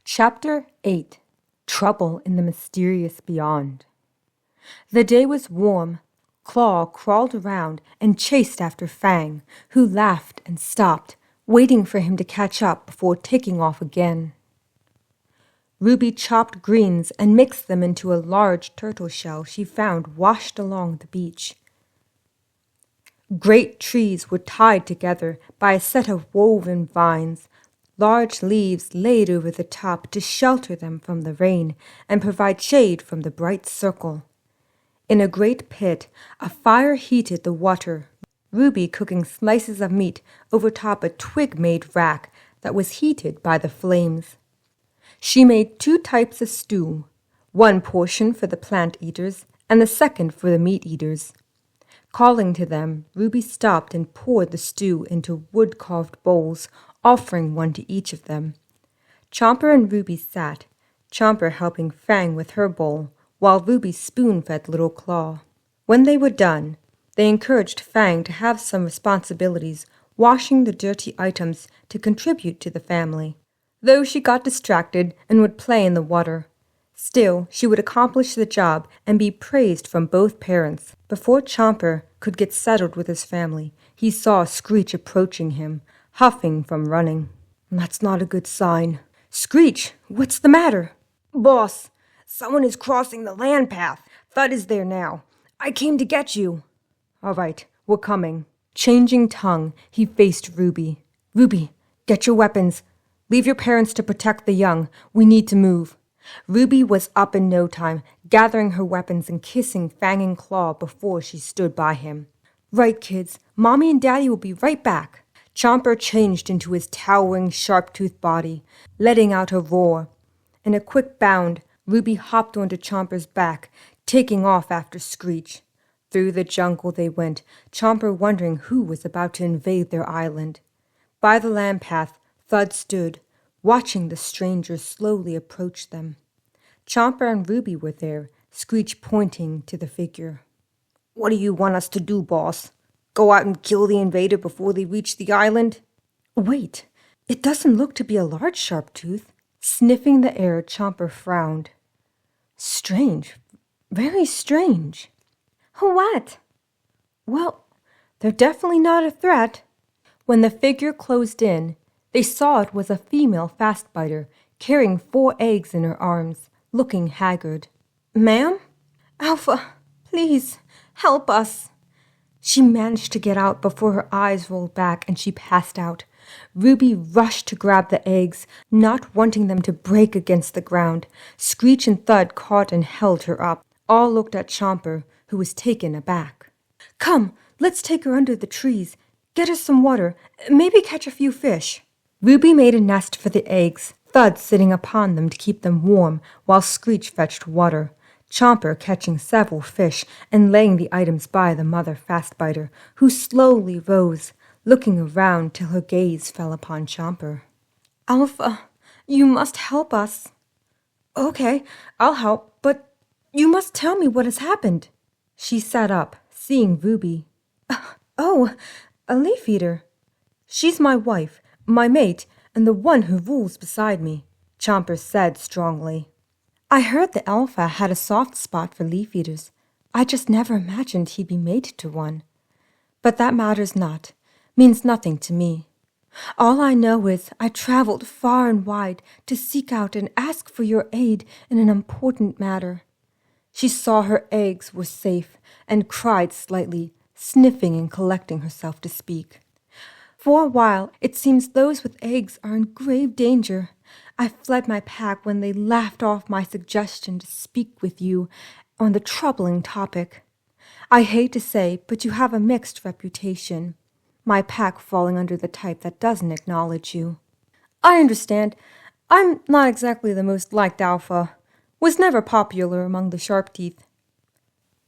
Chapter 8. Trouble in the Mysterious Beyond. The day was warm. Claw crawled around and chased after Fang, who laughed and stopped, waiting for him to catch up before taking off again. Ruby chopped greens and mixed them into a large turtle shell she found washed along the beach. Great trees were tied together by a set of woven vines, large leaves laid over the top to shelter them from the rain and provide shade from the bright circle. In a great pit, a fire heated the water, Ruby cooking slices of meat over top a twig-made rack that was heated by the flames. She made 2 types of stew, one portion for the plant-eaters and the second for the meat-eaters. Calling to them, Ruby stopped and poured the stew into wood-carved bowls, offering one to each of them. Chomper and Ruby sat, Chomper helping Fang with her bowl, while Ruby spoon-fed Little Claw. When they were done, they encouraged Fang to have some responsibilities, washing the dirty items to contribute to the family. Though she got distracted and would play in the water, still she would accomplish the job and be praised from both parents. Before Chomper could get settled with his family, he saw Screech approaching him, huffing from running. That's not a good sign. Screech, what's the matter? Boss, someone is crossing the land path. Thud is there now. I came to get you. All right, we're coming. Changing tongue, he faced Ruby. Ruby, get your weapons. Leave your parents to protect the young. We need to move. Ruby was up in no time, gathering her weapons and kissing Fang and Claw before she stood by him. Right, kids. Mommy and Daddy will be right back. Chomper changed into his towering Sharptooth body, letting out a roar. In a quick bound, Ruby hopped onto Chomper's back, taking off after Screech. Through the jungle they went, Chomper wondering who was about to invade their island. By the land path, Thud stood, watching the strangers slowly approach them. Chomper and Ruby were there, Screech pointing to the figure. What do you want us to do, boss? Go out and kill the invader before they reach the island? Wait, it doesn't look to be a large Sharptooth. Sniffing the air, Chomper frowned. Strange, very strange. What? Well, they're definitely not a threat. When the figure closed in, they saw it was a female fastbiter, carrying 4 eggs in her arms, looking haggard. Ma'am? Alpha, please, help us. She managed to get out before her eyes rolled back and she passed out. Ruby rushed to grab the eggs, not wanting them to break against the ground. Screech and Thud caught and held her up. All looked at Chomper, who was taken aback. Come, let's take her under the trees. Get her some water, maybe catch a few fish. Ruby made a nest for the eggs, Thud sitting upon them to keep them warm, while Screech fetched water. Chomper catching several fish and laying the items by the mother fastbiter, who slowly rose, looking around till her gaze fell upon Chomper. Alpha, you must help us. Okay, I'll help, but you must tell me what has happened. She sat up, seeing Ruby. Oh, a leaf eater. She's my wife, my mate, and the one who rules beside me, Chomper said strongly. I heard the Alpha had a soft spot for leaf eaters. I just never imagined he'd be mated to one. But that matters not, means nothing to me. All I know is I traveled far and wide to seek out and ask for your aid in an important matter. She saw her eggs were safe and cried slightly, sniffing and collecting herself to speak. For a while, it seems those with eggs are in grave danger. I fled my pack when they laughed off my suggestion to speak with you on the troubling topic. I hate to say, but you have a mixed reputation, my pack falling under the type that doesn't acknowledge you. I understand. I'm not exactly the most liked alpha. Was never popular among the Sharpteeth.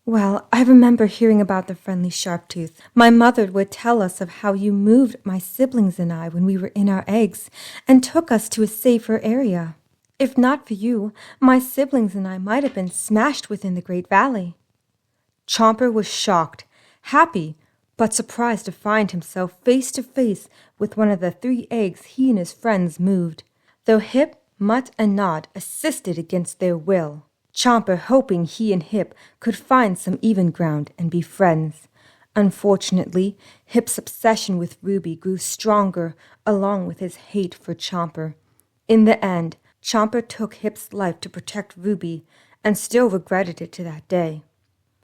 Well, I remember hearing about the friendly Sharptooth. My mother would tell us of how you moved my siblings and I when we were in our eggs and took us to a safer area. If not for you, my siblings and I might have been smashed within the Great Valley. Chomper was shocked, happy, but surprised to find himself face to face with one of the 3 eggs he and his friends moved. Though hip, Mutt and Nod assisted against their will, Chomper hoping he and Hip could find some even ground and be friends. Unfortunately, Hip's obsession with Ruby grew stronger along with his hate for Chomper. In the end, Chomper took Hip's life to protect Ruby and still regretted it to that day.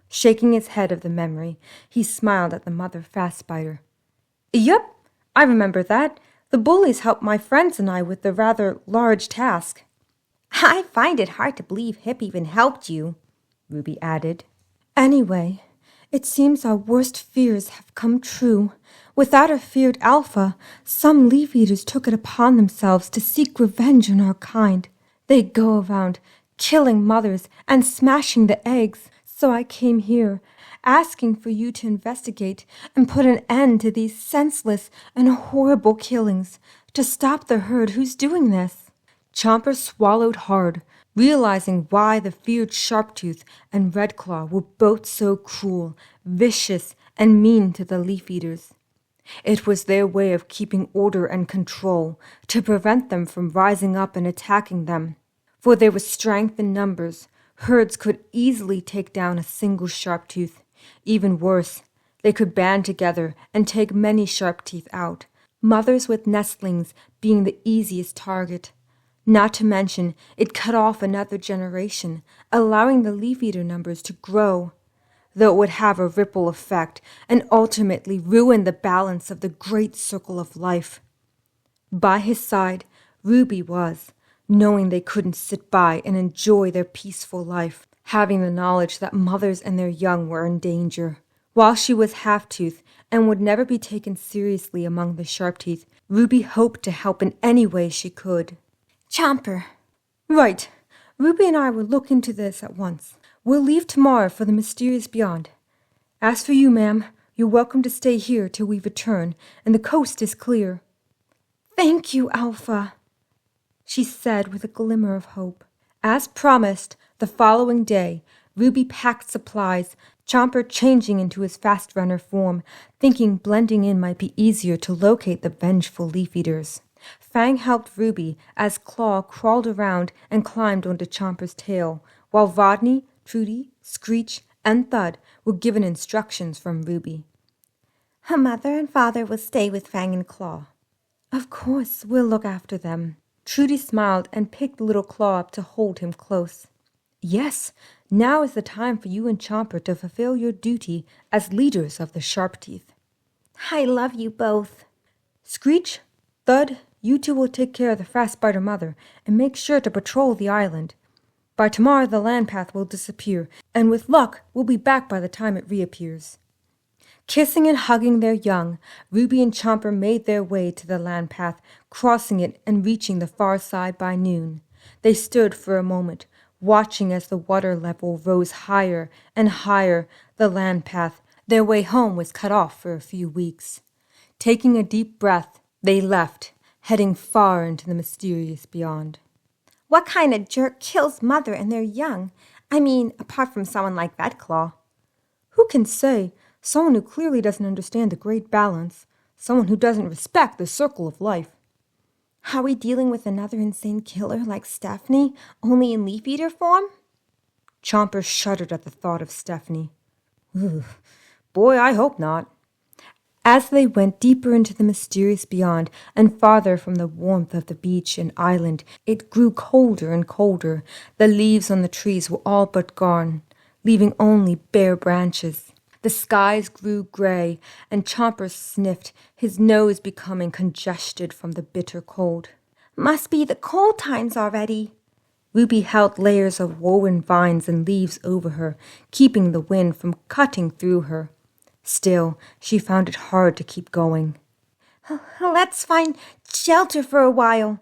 Shaking his head of the memory, he smiled at the mother fast spider. Yup, I remember that. The bullies helped my friends and I with the rather large task. I find it hard to believe Hip even helped you, Ruby added. Anyway, it seems our worst fears have come true. Without a feared alpha, some leaf eaters took it upon themselves to seek revenge on our kind. They go around killing mothers and smashing the eggs. So I came here, asking for you to investigate and put an end to these senseless and horrible killings, to stop the herd who's doing this. Chomper swallowed hard, realizing why the feared Sharptooth and Redclaw were both so cruel, vicious, and mean to the leaf eaters. It was their way of keeping order and control, to prevent them from rising up and attacking them. For there was strength in numbers. Herds could easily take down a single Sharptooth. Even worse, they could band together and take many Sharptooth out, mothers with nestlings being the easiest target. Not to mention, it cut off another generation, allowing the leaf eater numbers to grow, though it would have a ripple effect and ultimately ruin the balance of the great circle of life. By his side, Ruby was, knowing they couldn't sit by and enjoy their peaceful life, having the knowledge that mothers and their young were in danger. While she was half-tooth and would never be taken seriously among the Sharptooth, Ruby hoped to help in any way she could. Chomper. Right. Ruby and I will look into this at once. We'll leave tomorrow for the mysterious beyond. As for you, ma'am, you're welcome to stay here till we return, and the coast is clear. Thank you, Alpha, she said with a glimmer of hope. As promised, the following day, Ruby packed supplies, Chomper changing into his fast runner form, thinking blending in might be easier to locate the vengeful leaf eaters. Fang helped Ruby as Claw crawled around and climbed onto Chomper's tail, while Rodney, Trudy, Screech, and Thud were given instructions from Ruby. Her mother and father will stay with Fang and Claw. Of course, we'll look after them. Trudy smiled and picked little Claw up to hold him close. Yes, now is the time for you and Chomper to fulfill your duty as leaders of the Sharptooth. I love you both. Screech, Thud, you two will take care of the fast spider mother and make sure to patrol the island. By tomorrow the land path will disappear, and with luck we'll be back by the time it reappears. Kissing and hugging their young, Ruby and Chomper made their way to the land path, crossing it and reaching the far side by noon. They stood for a moment, watching as the water level rose higher and higher the land path. Their way home was cut off for a few weeks. Taking a deep breath, they left, heading far into the mysterious beyond. What kind of jerk kills mother and their young? I mean, apart from someone like Redclaw. Who can say? Someone who clearly doesn't understand the great balance. Someone who doesn't respect the circle of life. Are we dealing with another insane killer like Stephanie, only in leaf eater form? Chomper shuddered at the thought of Stephanie. Ugh. Boy, I hope not. As they went deeper into the mysterious beyond and farther from the warmth of the beach and island, it grew colder and colder. The leaves on the trees were all but gone, leaving only bare branches. The skies grew gray, and Chomper sniffed, his nose becoming congested from the bitter cold. Must be the cold times already. Ruby held layers of woven vines and leaves over her, keeping the wind from cutting through her. Still, she found it hard to keep going. Let's find shelter for a while.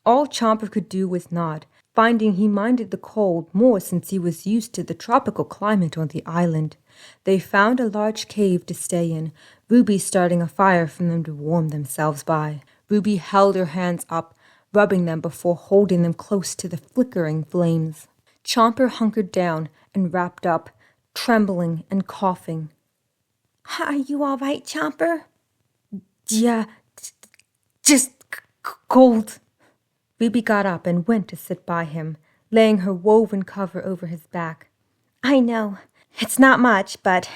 All Chomper could do was nod, finding he minded the cold more since he was used to the tropical climate on the island. They found a large cave to stay in, Ruby starting a fire for them to warm themselves by. Ruby held her hands up, rubbing them before holding them close to the flickering flames. Chomper hunkered down and wrapped up, trembling and coughing. Are you all right, Chomper? Yeah, just cold. Ruby got up and went to sit by him, laying her woven cover over his back. I know. It's not much, but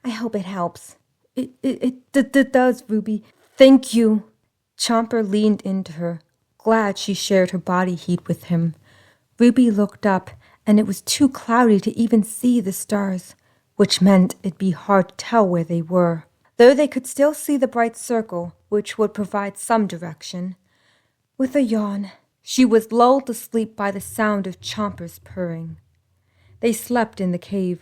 I hope it helps. It does, Ruby. Thank you. Chomper leaned into her, glad she shared her body heat with him. Ruby looked up, and it was too cloudy to even see the stars, which meant it'd be hard to tell where they were, though they could still see the bright circle, which would provide some direction. With a yawn, she was lulled to sleep by the sound of Chomper's purring. They slept in the cave,